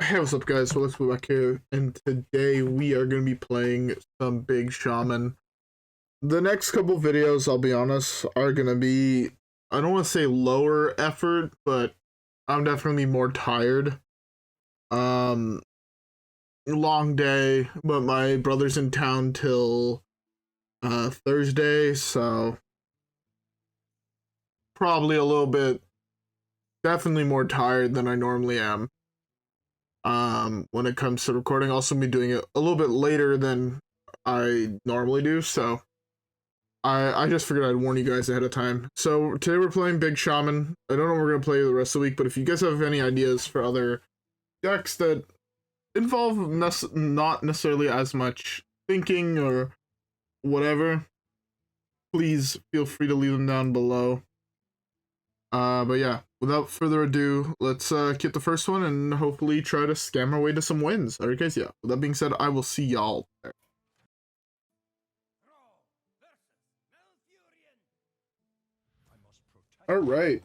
Hey, what's up, guys? WhirlXbow here, and today we are going to be playing some big Shaman. The next couple videos, I'll be honest, are going to be, I don't want to say lower effort, but I'm definitely more tired. Um, Long day, but my brother's in town till Thursday, so probably a little bit, definitely more tired than I normally am. When it comes to recording, also be doing it a little bit later than I normally do, so I just figured I'd warn you guys ahead of time. So today we're playing Big Shaman. I don't know what we're gonna play the rest of the week, but if you guys have any ideas for other decks that involve not necessarily as much thinking or whatever, please feel free to leave them down below. But yeah, without further ado, let's get the first one and hopefully try to scam our way to some wins. Alright guys, yeah. With that being said, I will see y'all there. Alright.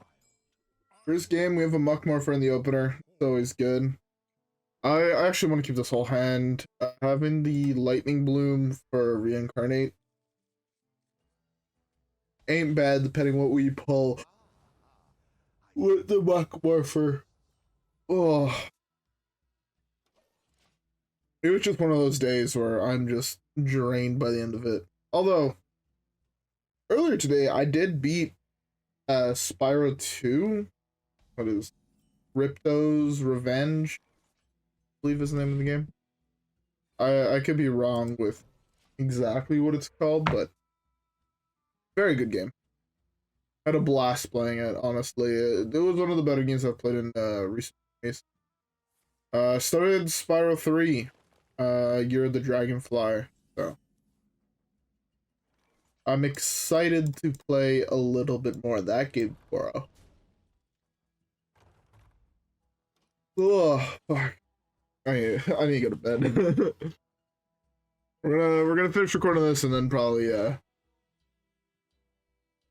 First game, we have a Muckmorpher in the opener. It's always good. I actually want to keep this whole hand. Having the Lightning Bloom for Reincarnate ain't bad depending what we pull with the Muckmorpher. Oh. It was just one of those days where I'm just drained by the end of it. Although, earlier today, I did beat Spyro 2. What is Ripto's Revenge? I believe is the name of the game. I could be wrong with exactly what it's called, but very good game. Had a blast playing it, honestly. It was one of the better games I've played in recent days. Started Spyro 3. You're the Dragonfly, so I'm excited to play a little bit more of that game tomorrow. Oh, fuck. I need to go to bed. we're gonna finish recording this and then probably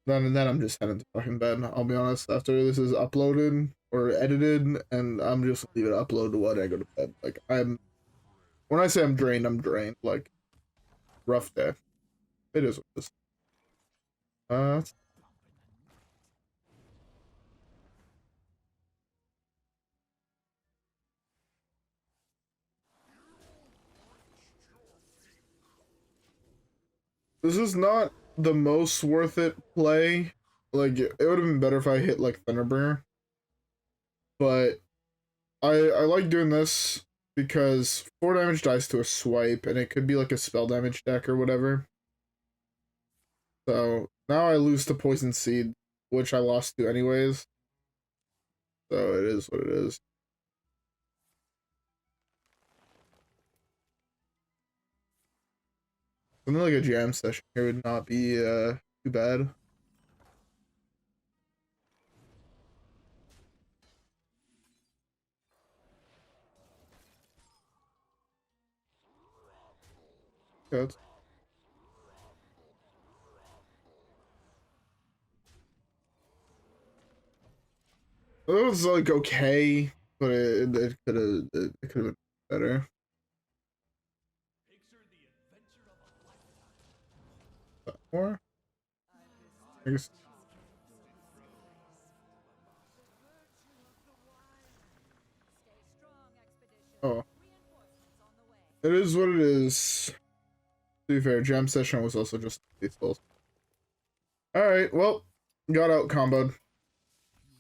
then I'm just heading to fucking bed. I'll be honest. After this is uploaded or edited, and I'm just leave it uploaded when I go to bed. Like when I say I'm drained, I'm drained. Like rough day. It is what it is. This is not the most worth it play. Like it would have been better if I hit like Thunderbringer. But I like doing this because 4 damage dies to a swipe, and it could be like a spell damage deck or whatever. So now I lose to Poison Seed, which I lost to anyways. So it is what it is. Something like a jam session here would not be too bad. Good. It was like okay, but it could have been better. More? I guess. Oh. It is what it is. To be fair, jam session was also just lethal. Alright, well, got out comboed.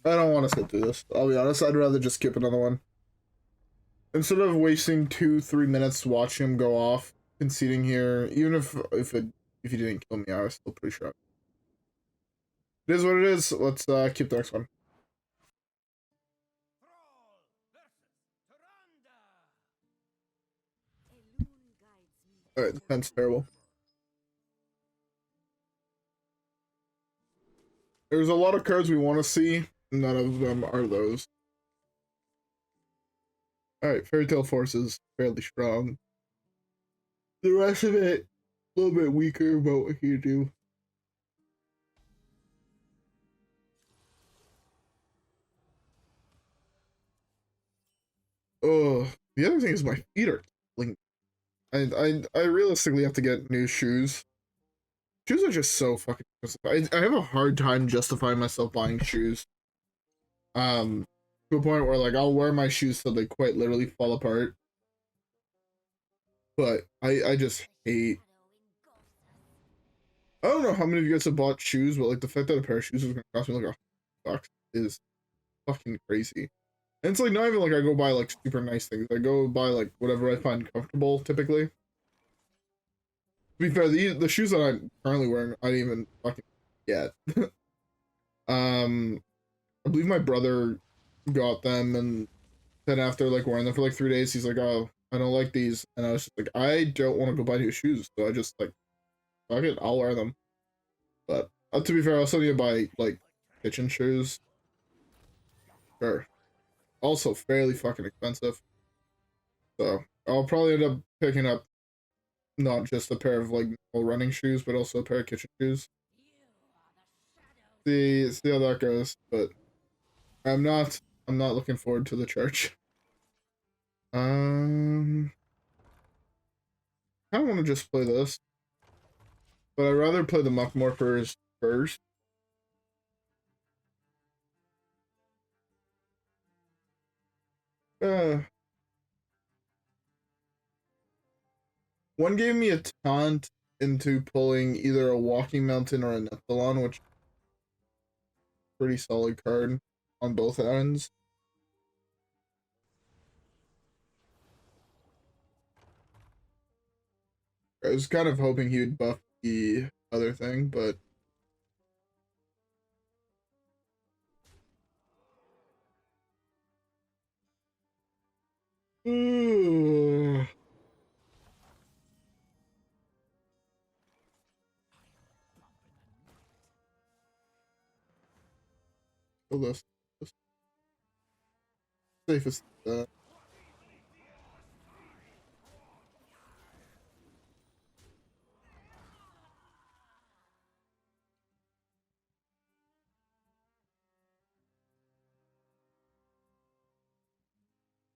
I don't want to sit through this. I'll be honest, I'd rather just skip another one. Instead of wasting 2-3 minutes watching him go off, conceding here, even if he didn't kill me, I was still pretty sure. It is what it is. Let's keep the next one. Alright, the pen's terrible. There's a lot of cards we want to see. None of them are those. Alright, Fairy Tale Force is fairly strong. The rest of it, a little bit weaker, but what can you do? Oh, the other thing is my feet are killing me. I realistically have to get new shoes. Shoes are just so fucking expensive. I have a hard time justifying myself buying shoes. To a point where like I'll wear my shoes till they quite literally fall apart. But I just hate. I don't know how many of you guys have bought shoes, but like the fact that a pair of shoes is gonna cost me like $100 is fucking crazy. And it's like not even like I go buy like super nice things. I go buy like whatever I find comfortable typically. To be fair, the shoes that I'm currently wearing, I didn't even fucking get. I believe my brother got them, and then after like wearing them for like 3 days, he's like, "Oh, I don't like these," and I was just like, "I don't want to go buy new shoes," so I just like, fuck it, I'll wear them. But to be fair, I also need to buy like kitchen shoes. Sure. Also fairly fucking expensive. So I'll probably end up picking up not just a pair of like normal running shoes, but also a pair of kitchen shoes. See how that goes. But I'm not looking forward to the church. I don't want to just play this, but I'd rather play the Muckmorphers first. One gave me a taunt into pulling either a Walking Mountain or a Neptulon, which is a pretty solid card on both ends. I was kind of hoping he would buff the other thing, but kill this safest.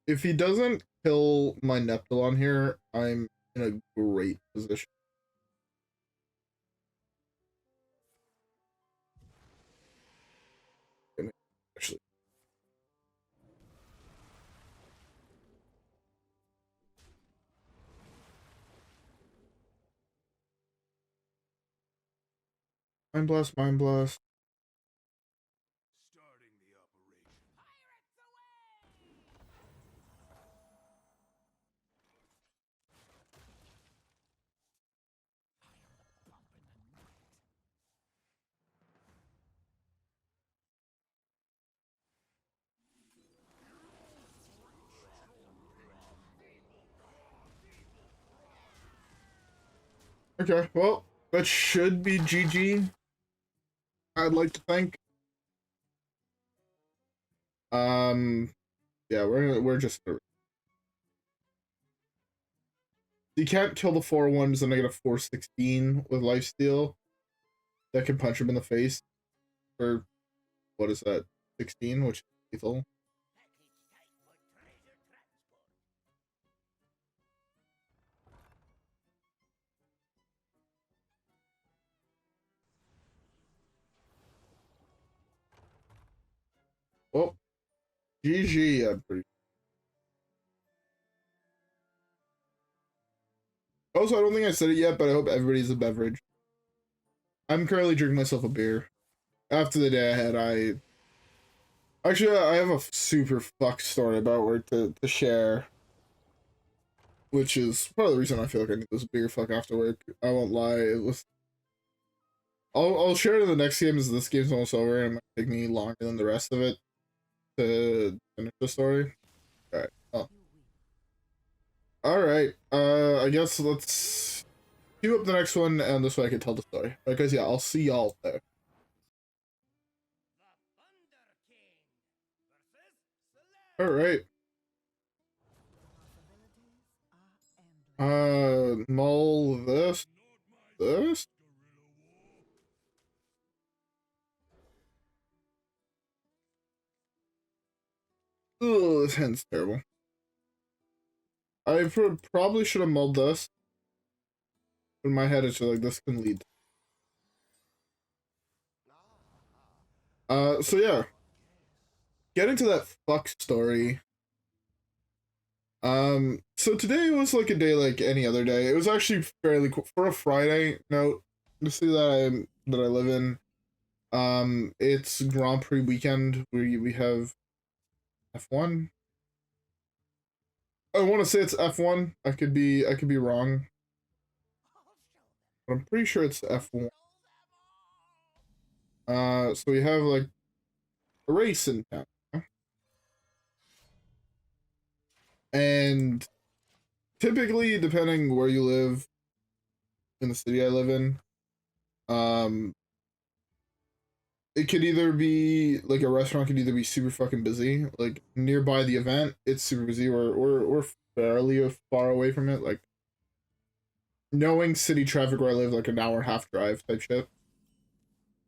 If he doesn't kill my Neptulon here, I'm in a great position. Actually, Mind Blast, Mind Blast. Okay, well, that should be GG. I'd like to think. Yeah, we're just. You can't kill the 4/1s, and I get a 4/16 with lifesteal. That can punch him in the face for what is that? 16, which is lethal. Oh, GG. I'm pretty. Also, I don't think I said it yet, but I hope everybody's a beverage. I'm currently drinking myself a beer. After the day I had, I have a super fucked story about work to share, which is part of the reason I feel like I need this beer fuck after work. I won't lie. I'll share it in the next game as this game's almost over and it might take me longer than the rest of it to finish the story. Alright. Oh. Alright. I guess let's queue up the next one and this way I can tell the story. Alright guys, yeah, I'll see y'all there. Alright. Mull this. This? Oh, this hand's terrible. I probably should have mulled this. In my head, it's just like, this can lead. So yeah. Getting to that fuck story. So today was like a day like any other day. It was actually fairly cool. For a Friday note, the city that I live in, it's Grand Prix weekend. We have F1. I want to say it's F1. I could be wrong, but I'm pretty sure it's F1. So we have like a race in town, and typically, depending where you live in the city I live in, um, it could either be like a restaurant could either be super fucking busy, like nearby the event, it's super busy, or we're fairly far away from it, like knowing city traffic where I live, like an hour and a half drive type shit.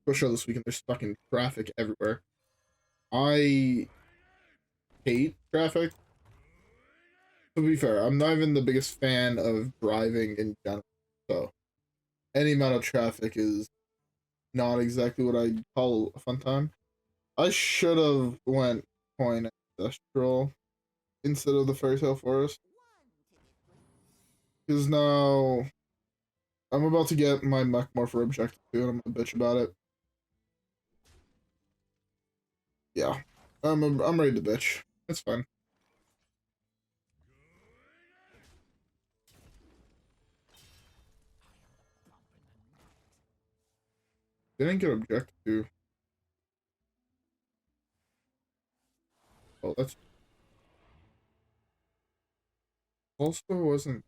Especially this weekend, there's fucking traffic everywhere. I hate traffic. To be fair, I'm not even the biggest fan of driving in general, so any amount of traffic is not exactly what I call a fun time. I should have went coin ancestral instead of the fairy tale forest, because now I'm about to get my Muckmorpher objective too, and I'm gonna bitch about it. Yeah, I'm ready to bitch. It's fine. Didn't get objective too. Oh, that's also wasn't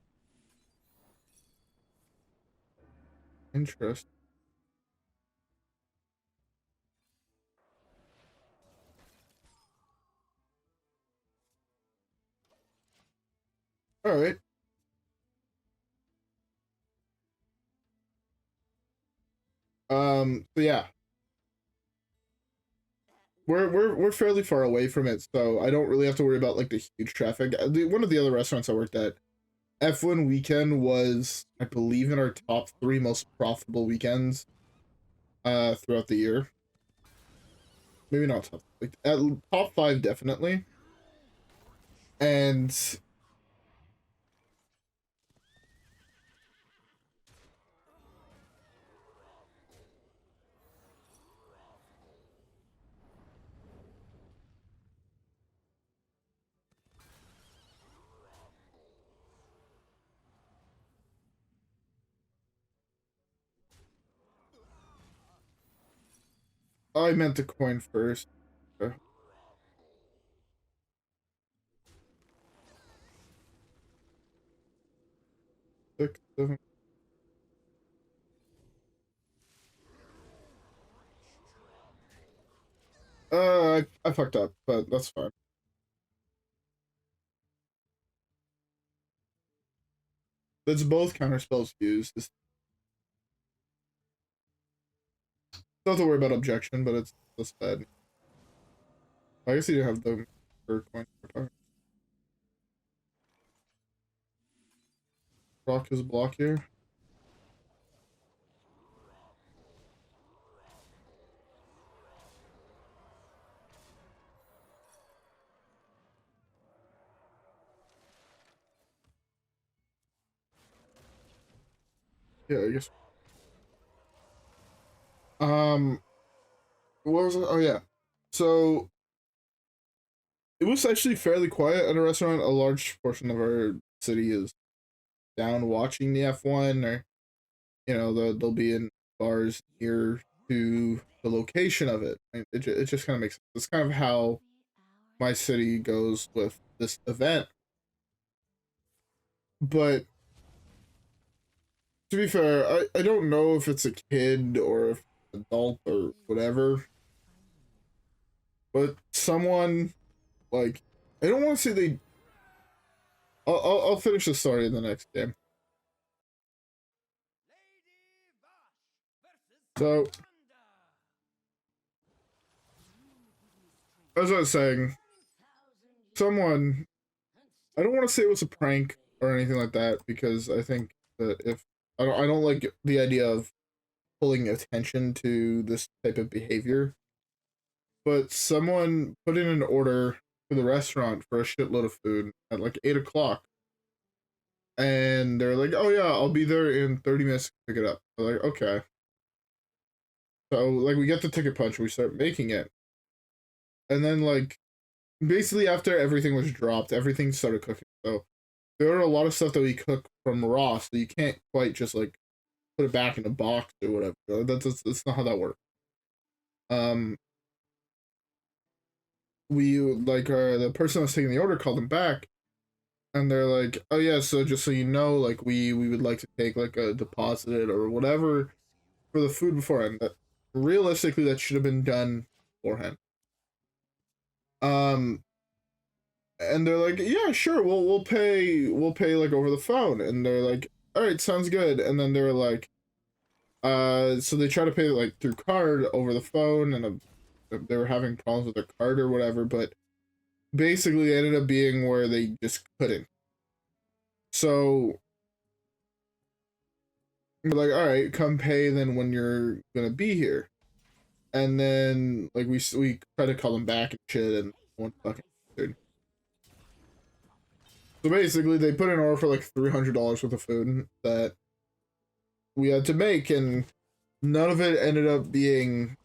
interesting. All right. So yeah, we're fairly far away from it, so I don't really have to worry about like the huge traffic. One of the other restaurants I worked at, F1 weekend was, I believe, in our top 3 most profitable weekends throughout the year. Maybe not top, like at top 5 definitely. And I meant to coin first. 6, 7. I fucked up, but that's fine. That's both counter spells used. It's not have to worry about objection, but it's that's bad. I guess you didn't have the for coin. Rock his block here. Yeah, I guess. Um, what was it? Oh yeah. So it was actually fairly quiet at a restaurant. A large portion of our city is down watching the F1, or they'll be in bars near to the location of it. It just kind of makes sense. It's kind of how my city goes with this event. But to be fair, I don't know if it's a kid or if adult or whatever, but someone, like, I don't want to say they. I'll finish the story in the next game. So, as I was saying, someone I don't want to say it was a prank or anything like that, because I think that if I don't like the idea of pulling attention to this type of behavior. But someone put in an order for the restaurant for a shitload of food at like 8 o'clock, and they're like, "Oh yeah, I'll be there in 30 minutes to pick it up." They're like, "Okay." So like we get the ticket punch, we start making it, and then like basically after everything was dropped, everything started cooking. So there are a lot of stuff that we cook from raw, so you can't quite just like put it back in a box or whatever. That's not how that works. Um, we like the person that was taking the order called them back, and they're like, "Oh yeah, so just so you know, like we would like to take like a deposit or whatever for the food beforehand." That realistically, that should have been done beforehand. Um, and they're like, "Yeah, sure, we'll pay like over the phone." And they're like, "All right, sounds good." And then they're like, so they try to pay like through card over the phone, and they were having problems with their card or whatever, but basically it ended up being where they just couldn't. So we're like, all right, come pay then when you're gonna be here. And then like we try to call them back and shit, and one fucking dude. So basically they put an order for like $300 worth of food that we had to make, and none of it ended up being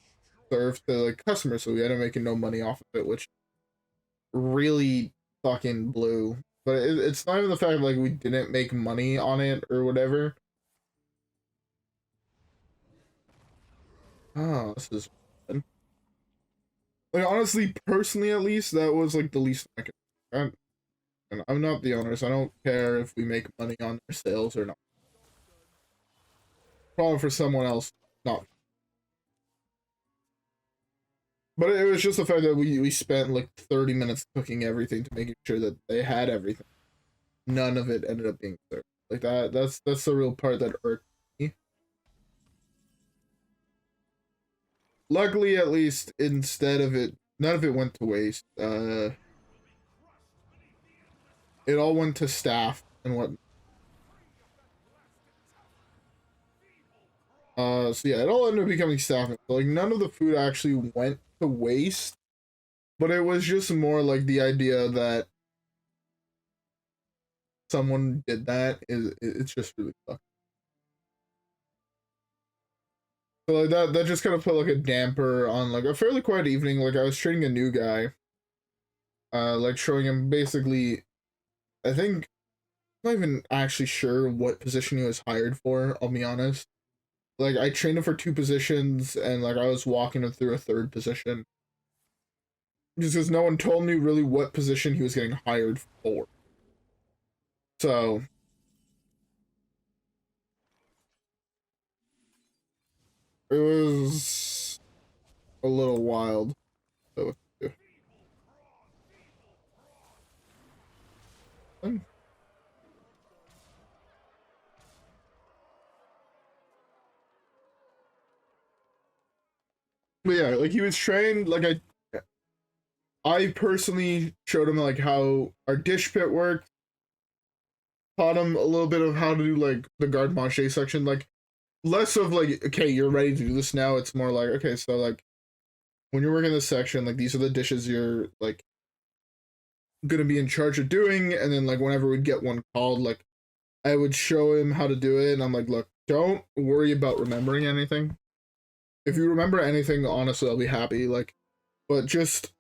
served to like customers, so we ended up making no money off of it, which really fucking blew. But it's not even the fact like we didn't make money on it or whatever. Oh, this is fun. Like honestly, personally at least, that was like the least I could. And I'm not the owner, so I don't care if we make money on their sales or not. Probably for someone else, not. But it was just the fact that we spent like 30 minutes cooking everything to making sure that they had everything. None of it ended up being served. Like that's the real part that irked me. Luckily, at least instead of it, none of it went to waste. It all went to staff and what. So yeah, it all ended up becoming staffing. So, like none of the food actually went to waste, but it was just more like the idea that someone did that is it's just really fucked. So like that just kind of put like a damper on like a fairly quiet evening. Like I was training a new guy, like showing him basically. I think I'm not even actually sure what position he was hired for. I'll be honest. Like I trained him for two positions, and like I was walking him through a third position, just because no one told me really what position he was getting hired for. So it was a little wild. So, but yeah, like he was trained. Like I personally showed him like how our dish pit worked. Taught him a little bit of how to do like the garde manger section. Like less of like, okay, you're ready to do this now. It's more like, okay, so like when you're working this section, like these are the dishes you're like gonna be in charge of doing, and then like whenever we'd get one called, like I would show him how to do it, and I'm like, look, don't worry about remembering anything. If you remember anything, honestly, I'll be happy. Like, but just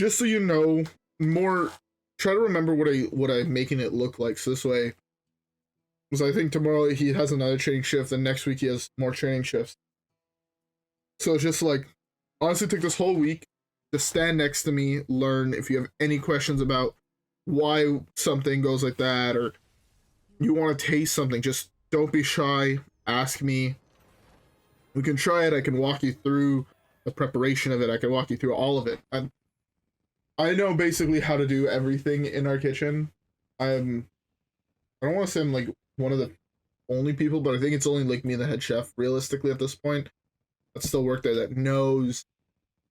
so you know, more try to remember what I'm making it look like. So this way, because I think tomorrow he has another training shift, and next week he has more training shifts. So it's just like honestly, take this whole week, just stand next to me, learn. If you have any questions about why something goes like that, or you want to taste something, just don't be shy. Ask me. We can try it. I can walk you through the preparation of it. I can walk you through all of it. I know basically how to do everything in our kitchen. I don't want to say I'm like one of the only people, but I think it's only like me and the head chef realistically at this point that still work there that knows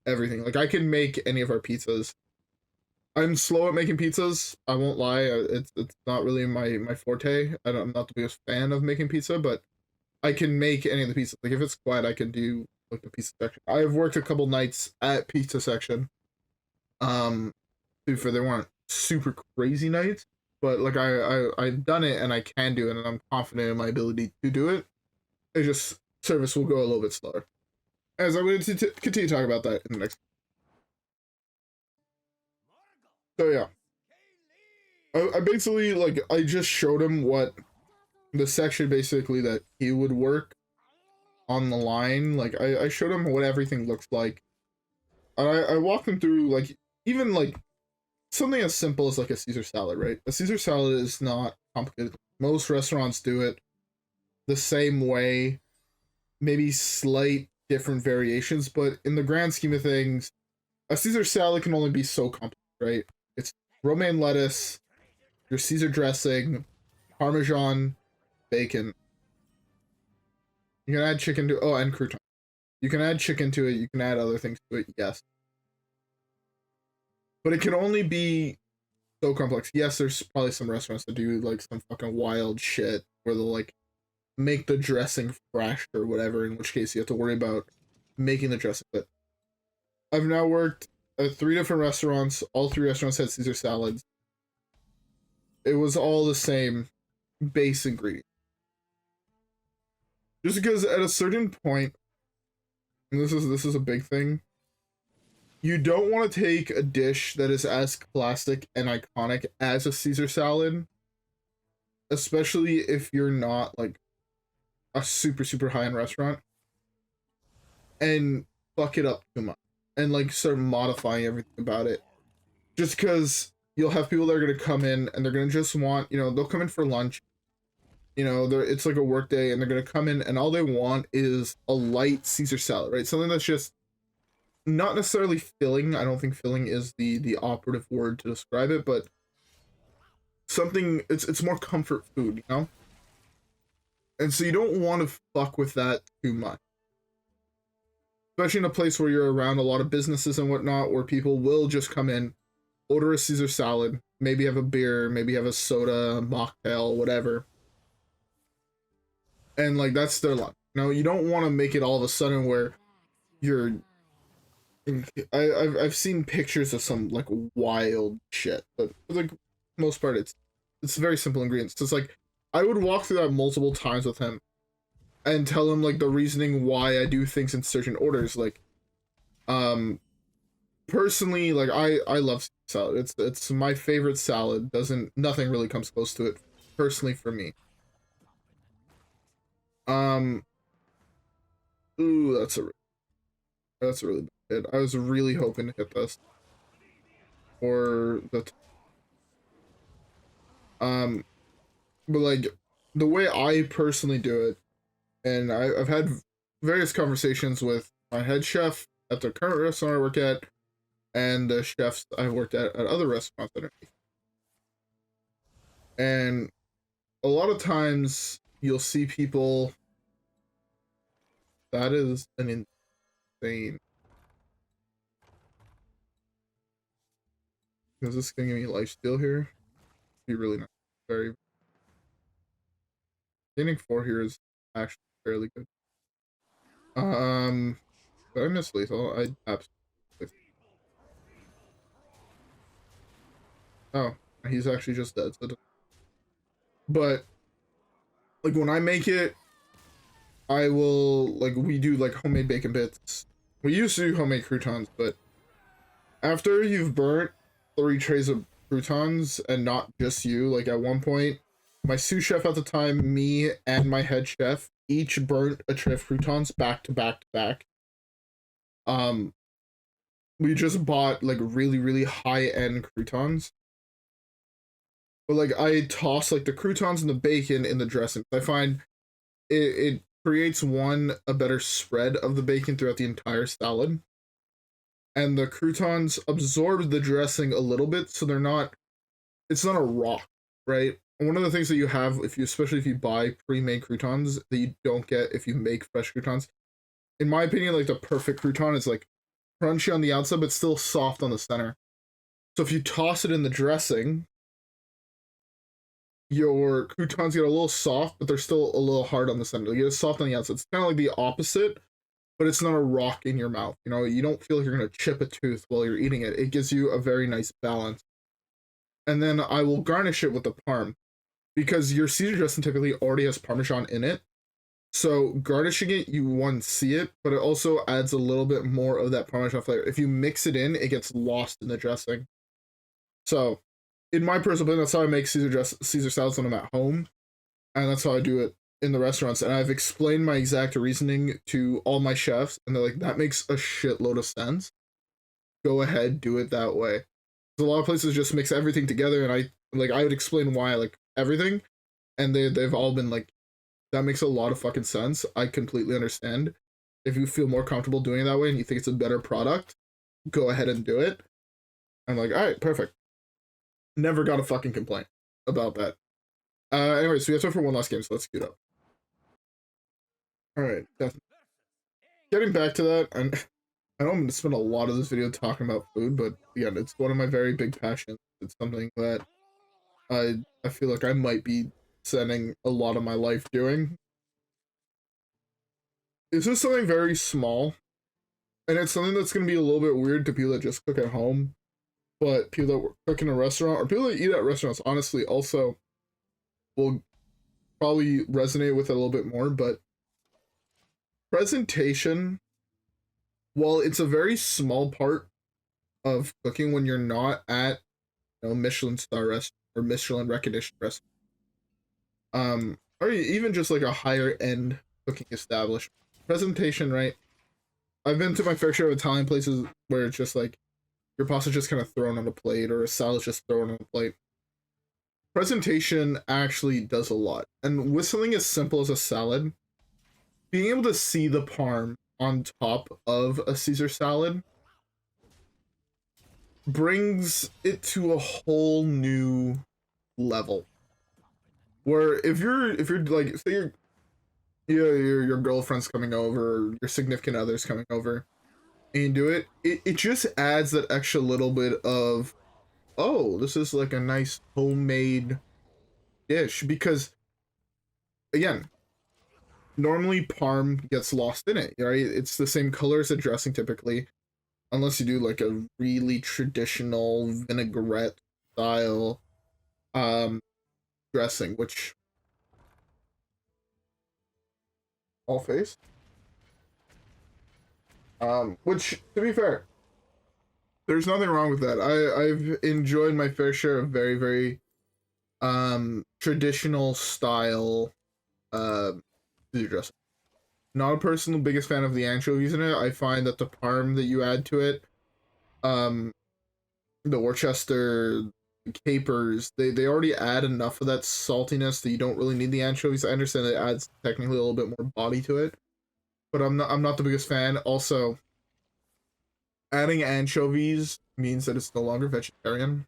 everything. Like I can make any of our pizzas. I'm slow at making pizzas. I won't lie. It's not really my forte. I'm not the biggest fan of making pizza, but I can make any of the pizzas. Like if it's quiet, I can do like the pizza section. I've worked a couple nights at pizza section. For they weren't super crazy nights, but like I've done it and I can do it, and I'm confident in my ability to do it. It just service will go a little bit slower. As I'm going to continue talking about that in the next. So yeah, I basically like I just showed him what the section basically that he would work on the line. Like I showed him what everything looks like. I walked him through like even like something as simple as like a Caesar salad, right? A Caesar salad is not complicated. Most restaurants do it the same way, maybe slight different variations, but in the grand scheme of things, a Caesar salad can only be so complex, right? It's romaine lettuce, your Caesar dressing, Parmesan, bacon. You can add chicken to and crouton. You can add chicken to it. You can add other things to it. Yes, but it can only be so complex. Yes, there's probably some restaurants that do like some fucking wild shit where they'll like make the dressing fresh or whatever. In which case you have to worry about making the dressing. But I've now worked at 3 different restaurants. All 3 restaurants had Caesar salads. It was all the same base ingredient. Just because at a certain point, and this is a big thing, you don't want to take a dish that is as classic and iconic as a Caesar salad, especially if you're not like a super high-end restaurant, and fuck it up too much and like start modifying everything about it. Just because you'll have people that are going to come in and they're going to just want, they'll come in for lunch. It's like a work day and they're going to come in and all they want is a light Caesar salad, right? Something that's just not necessarily filling. I don't think filling is the operative word to describe it, but something, it's more comfort food, And so you don't want to fuck with that too much. Especially in a place where you're around a lot of businesses and whatnot, where people will just come in, order a Caesar salad, maybe have a beer, maybe have a soda, a mocktail, whatever. And like that's their lunch. You don't want to make it all of a sudden where you're I've seen pictures of some like wild shit, but for the most part it's very simple ingredients. So it's like I would walk through that multiple times with him and tell him like the reasoning why I do things in certain orders. Like personally, like I love salad. It's my favorite salad. Nothing really comes close to it personally for me. Ooh, that's a really bad hit. I was really hoping to hit this. Or the but like the way I personally do it, and I've had various conversations with my head chef at the current restaurant I work at, and the chefs I've worked at other restaurants underneath. And a lot of times you'll see people. That is an insane. Is this gonna give me lifesteal here? Be really not very. Gaining 4 here is actually fairly good. Did I miss lethal? I absolutely. Oh, he's actually just dead. So but like when I make it, I will like we do like homemade bacon bits. We used to do homemade croutons, but after you've burnt 3 trays of croutons and not just you, like at one point, my sous chef at the time, me and my head chef each burnt a tray of croutons back to back to back. We just bought like really high-end croutons. But like I toss like the croutons and the bacon in the dressing. I find it creates a better spread of the bacon throughout the entire salad. And the croutons absorb the dressing a little bit, so it's not a rock, right? And one of the things that you have especially if you buy pre-made croutons that you don't get if you make fresh croutons, in my opinion, like the perfect crouton is like crunchy on the outside but still soft on the center. So if you toss it in the dressing, your croutons get a little soft, but they're still a little hard on the center. They get soft on the outside. It's kind of like the opposite, but it's not a rock in your mouth. You know, you don't feel like you're going to chip a tooth while you're eating it. It gives you a very nice balance. And then I will garnish it with the parm, because your Caesar dressing typically already has Parmesan in it. So garnishing it, you one see it, but it also adds a little bit more of that Parmesan flavor. If you mix it in, it gets lost in the dressing. So, in my personal opinion, that's how I make Caesar salads when I'm at home, and that's how I do it in the restaurants. And I've explained my exact reasoning to all my chefs, and they're like, "That makes a shitload of sense. Go ahead, do it that way." A lot of places just mix everything together, and I would explain why I like everything, and they've all been like, "That makes a lot of fucking sense. I completely understand. If you feel more comfortable doing it that way and you think it's a better product, go ahead and do it." I'm like, all right, perfect. Never got a fucking complaint about that. Anyways, so we have time for one last game, so let's queue it up. Alright, getting back to that, and I know I'm going to spend a lot of this video talking about food, but again, it's one of my very big passions. It's something that I feel like I might be spending a lot of my life doing. This is something very small, and it's something that's going to be a little bit weird to people that just cook at home, but people that cook in a restaurant, or people that eat at restaurants, honestly, also will probably resonate with it a little bit more. But presentation, while it's a very small part of cooking when you're not at, you know, Michelin star restaurant or Michelin recognition restaurant, or even just like a higher end cooking establishment, presentation, right? I've been to my fair share of Italian places where it's just like your pasta's just kind of thrown on a plate, or a salad's just thrown on a plate. Presentation actually does a lot. And with something as simple as a salad, being able to see the parm on top of a Caesar salad brings it to a whole new level. Where if you're like, say your girlfriend's coming over, or your significant other's coming over, and you do it, it just adds that extra little bit of, oh, this is like a nice homemade dish. Because again, normally parm gets lost in it, right? It's the same color as a dressing typically, unless you do like a really traditional vinaigrette style dressing, which all face. Which, to be fair, there's nothing wrong with that. I've enjoyed my fair share of very, very traditional style Caesar dressing. Not a personal biggest fan of the anchovies in it. I find that the parm that you add to it, the Worcester, capers, they already add enough of that saltiness that you don't really need the anchovies. I understand it adds technically a little bit more body to it, but I'm not the biggest fan. Also, adding anchovies means that it's no longer vegetarian,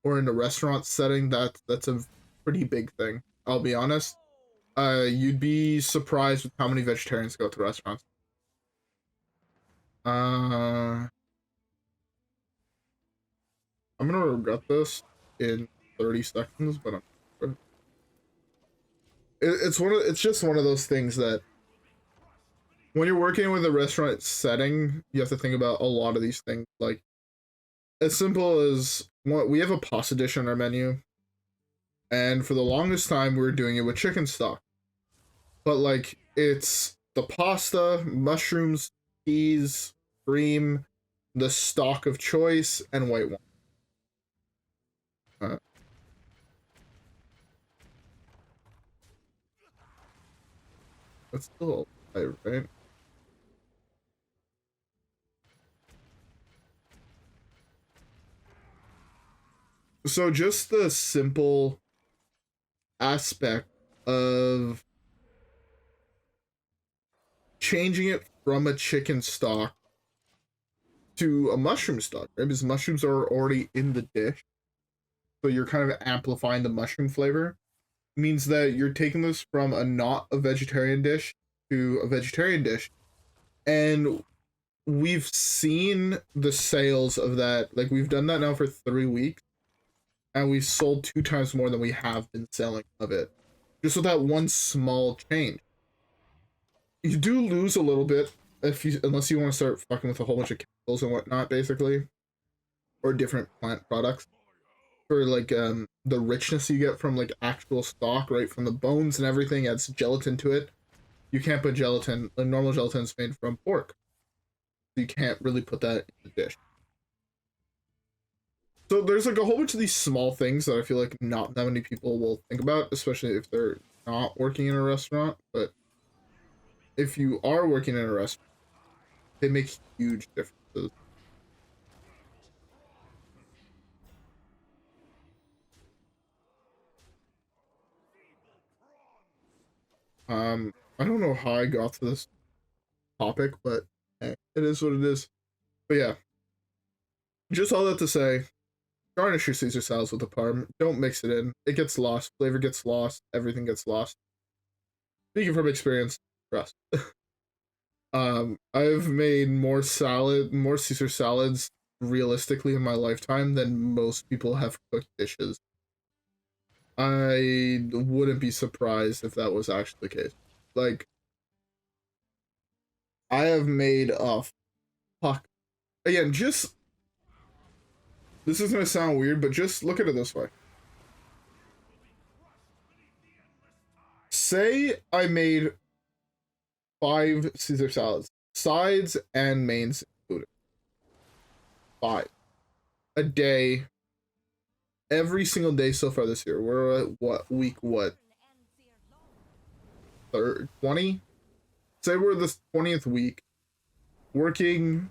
or in a restaurant setting, that's a pretty big thing. I'll be honest. You'd be surprised with how many vegetarians go to restaurants. I'm gonna regret this in 30 seconds, but it's just one of those things that when you're working with a restaurant setting, you have to think about a lot of these things. Like, as simple as, we have a pasta dish on our menu, and for the longest time we were doing it with chicken stock. But like, it's the pasta, mushrooms, peas, cream, the stock of choice, and white wine. That's still right? So just the simple aspect of changing it from a chicken stock to a mushroom stock, right? Because mushrooms are already in the dish, so you're kind of amplifying the mushroom flavor. Means that you're taking this from a not a vegetarian dish to a vegetarian dish, and we've seen the sales of that. Like, we've done that now for 3 weeks, and we've sold 2 times more than we have been selling of it. Just with that one small change. You do lose a little bit unless you want to start fucking with a whole bunch of chemicals and whatnot, basically, or different plant products. For like the richness you get from like actual stock, right, from the bones and everything, adds gelatin to it. You can't put gelatin. Like, normal gelatin is made from pork, so you can't really put that in the dish. So there's like a whole bunch of these small things that I feel like not that many people will think about, especially if they're not working in a restaurant. But if you are working in a restaurant, they make huge differences. I don't know how I got to this topic, but hey, it is what it is. But yeah, just all that to say, garnish your Caesar salads with the parm. Don't mix it in. It gets lost. Flavor gets lost. Everything gets lost. Speaking from experience, trust. I've made more Caesar salads realistically in my lifetime than most people have cooked dishes. I wouldn't be surprised if that was actually the case. Like, I have made a fuck. Again, just, this is gonna sound weird, but just look at it this way. Say I made 5 Caesar salads, sides and mains included. 5 a day, every single day so far this year. We're at what week? What? 20? Say we're the 20th week, working.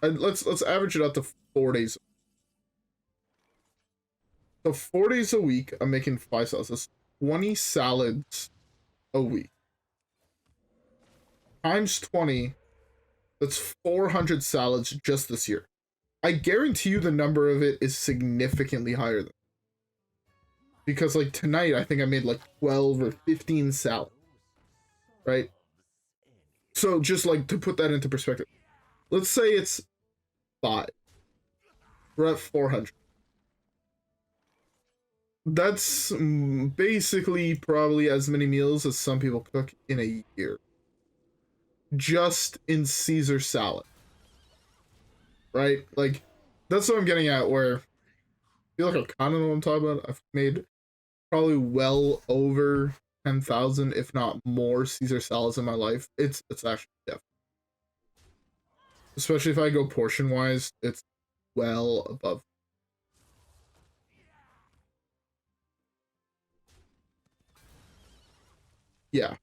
Let's average it out to 4 days. So 4 days a week, I'm making 5 salads. That's 20 salads a week. Times 20, that's 400 salads just this year. I guarantee you the number of it is significantly higher than that. Because like tonight, I think I made like 12 or 15 salads. Right? So just like to put that into perspective, let's say it's 5. We're at 400. That's basically probably as many meals as some people cook in a year. Just in Caesar salad. Right? Like, that's what I'm getting at, where I feel like I kind of know what I'm talking about. I've made probably well over 10,000, if not more, Caesar salads in my life. It's actually definitely. Especially if I go portion-wise, it's well above. Yeah.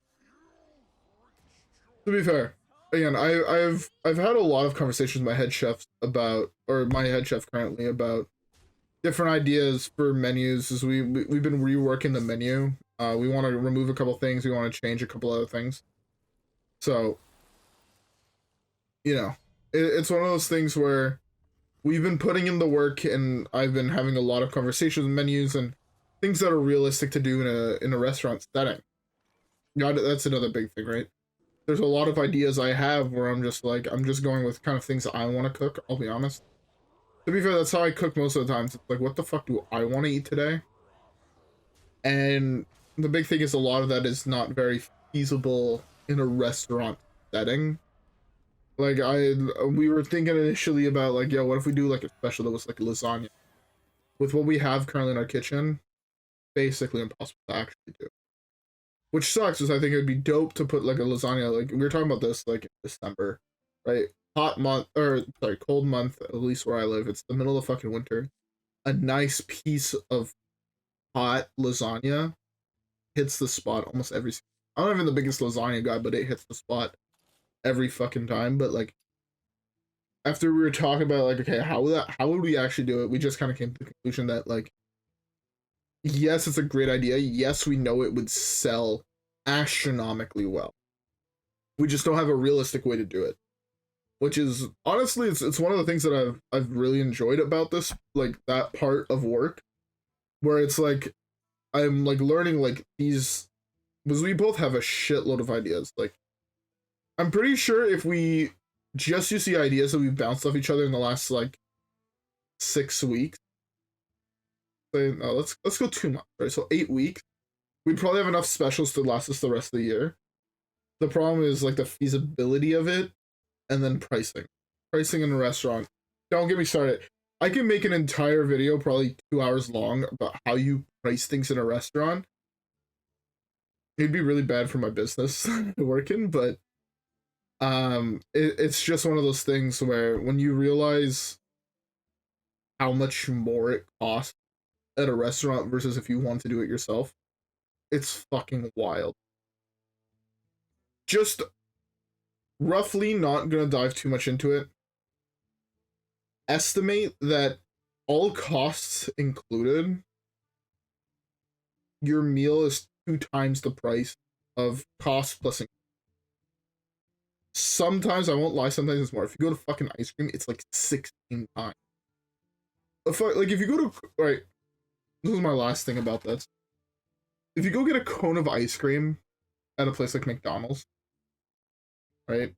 To be fair, again, I've had a lot of conversations with my head chefs about, or my head chef currently, about different ideas for menus. As we've been reworking the menu. We want to remove a couple things. We want to change a couple other things. So, you know, it's one of those things where we've been putting in the work, and I've been having a lot of conversations with menus and things that are realistic to do in a restaurant setting. Yeah, that's another big thing, right? There's a lot of ideas I have where I'm just like, I'm just going with kind of things I want to cook, I'll be honest. To be fair, that's how I cook most of the times. It's like, what the fuck do I want to eat today? And the big thing is a lot of that is not very feasible in a restaurant setting. Like, we were thinking initially about, like, yo, what if we do, like, a special that was, like, lasagna? With what we have currently in our kitchen, basically impossible to actually do. Which sucks, because I think it would be dope to put, like, a lasagna, like, we were talking about this, like, in December, right? Hot month, or, sorry, cold month, at least where I live. It's the middle of fucking winter. A nice piece of hot lasagna hits the spot almost every. I'm not even the biggest lasagna guy, but it hits the spot every fucking time. But like, after we were talking about like, okay, how would we actually do it? We just kind of came to the conclusion that like, yes, it's a great idea. Yes, we know it would sell astronomically well. We just don't have a realistic way to do it. Which is honestly, it's one of the things that I've really enjoyed about this, like that part of work, where it's like I'm like learning like these, because we both have a shitload of ideas. Like, I'm pretty sure if we just use the ideas that we've bounced off each other in the last like 6 weeks. So, no, let's go 2 months, right? So 8 weeks. We'd probably have enough specials to last us the rest of the year. The problem is like the feasibility of it, and then pricing. Pricing in a restaurant. Don't get me started. I can make an entire video, probably 2 hours long, about how you price things in a restaurant. It'd be really bad for my business working, but it's just one of those things where when you realize how much more it costs at a restaurant versus if you want to do it yourself, it's fucking wild. Just roughly, not gonna dive too much into it, estimate that all costs included, your meal is 2 times the price of cost plus income. Sometimes, I won't lie, sometimes it's more. If you go to fucking ice cream, it's like 16 times. Like, if you go to, right, this is my last thing about this. If you go get a cone of ice cream at a place like McDonald's, right,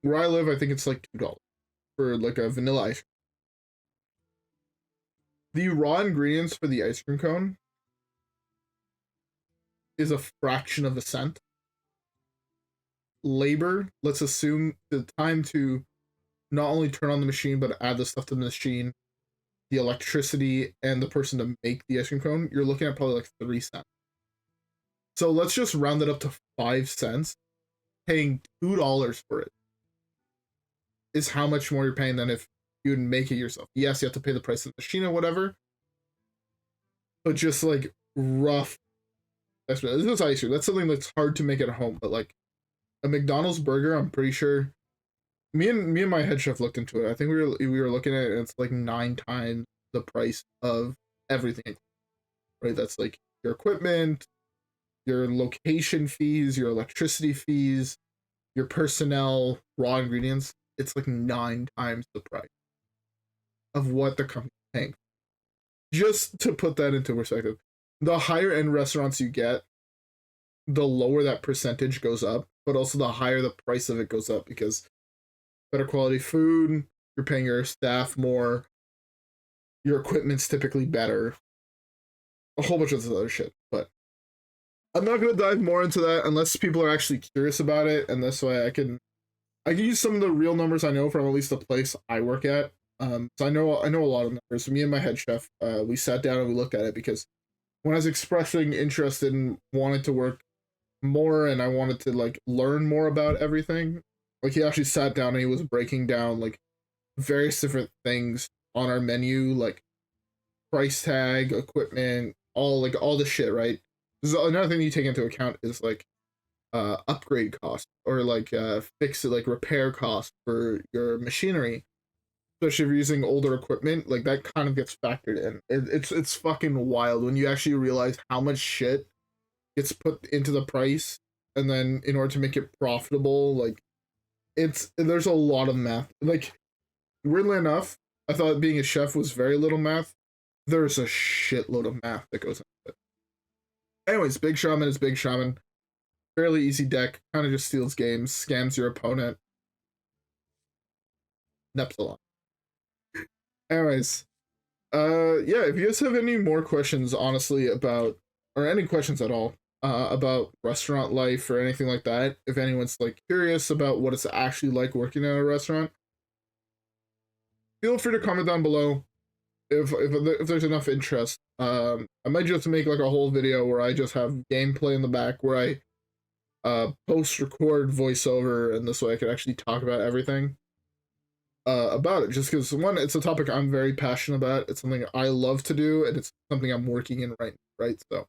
where I live, I think it's like $2 for like a vanilla ice cream. The raw ingredients for the ice cream cone is a fraction of a cent. Labor, let's assume the time to not only turn on the machine, but add the stuff to the machine, the electricity, and the person to make the ice cream cone, you're looking at probably like 3 cents. So let's just round it up to 5 cents. Paying $2 for it is how much more you're paying than if you would make it yourself. Yes, you have to pay the price of the machine or whatever, but just like rough. This is ice cream. That's something that's hard to make at home, but like a McDonald's burger, I'm pretty sure. Me and my head chef looked into it. I think we were looking at it, and it's like 9 times the price of everything. Right? That's like your equipment, your location fees, your electricity fees, your personnel, raw ingredients. It's like 9 times the price of what the company's paying. Just to put that into perspective, the higher end restaurants you get, the lower that percentage goes up, but also the higher the price of it goes up because better quality food, you're paying your staff more, your equipment's typically better, a whole bunch of this other shit. But I'm not going to dive more into that unless people are actually curious about it, and this way I can use some of the real numbers I know from at least the place I work at. So I know a lot of numbers. Me and my head chef, we sat down and we looked at it because when I was expressing interest in wanting to work more and I wanted to like learn more about everything, like he actually sat down and he was breaking down like various different things on our menu, like price tag, equipment, all the shit, right? This is another thing you take into account is like upgrade cost or like repair cost for your machinery, especially if you're using older equipment. Like that kind of gets factored in. It's fucking wild when you actually realize how much shit gets put into the price, and then in order to make it profitable, like there's a lot of math. Like weirdly enough, I thought being a chef was very little math. There's a shitload of math that goes into it. Anyways, Big Shaman is Big Shaman. Fairly easy deck, kind of just steals games, scams your opponent. Neptulon. Anyways, yeah, if you guys have any more questions, honestly, about, or any questions at all, about restaurant life or anything like that, if anyone's like curious about what it's actually like working at a restaurant, feel free to comment down below. If there's enough interest, I might just make like a whole video where I just have gameplay in the back where I post-record voiceover, and this way I can actually talk about everything about it. Just because, one, it's a topic I'm very passionate about. It's something I love to do, and it's something I'm working in right. So,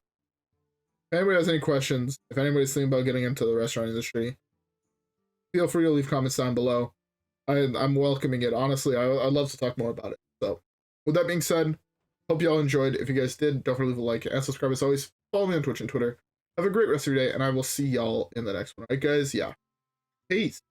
if anybody has any questions, if anybody's thinking about getting into the restaurant industry, feel free to leave comments down below. I'm welcoming it. Honestly, I'd love to talk more about it. So, with that being said, hope y'all enjoyed. If you guys did, don't forget to leave a like and subscribe as always. Follow me on Twitch and Twitter. Have a great rest of your day, and I will see y'all in the next one. Alright, guys? Yeah. Peace.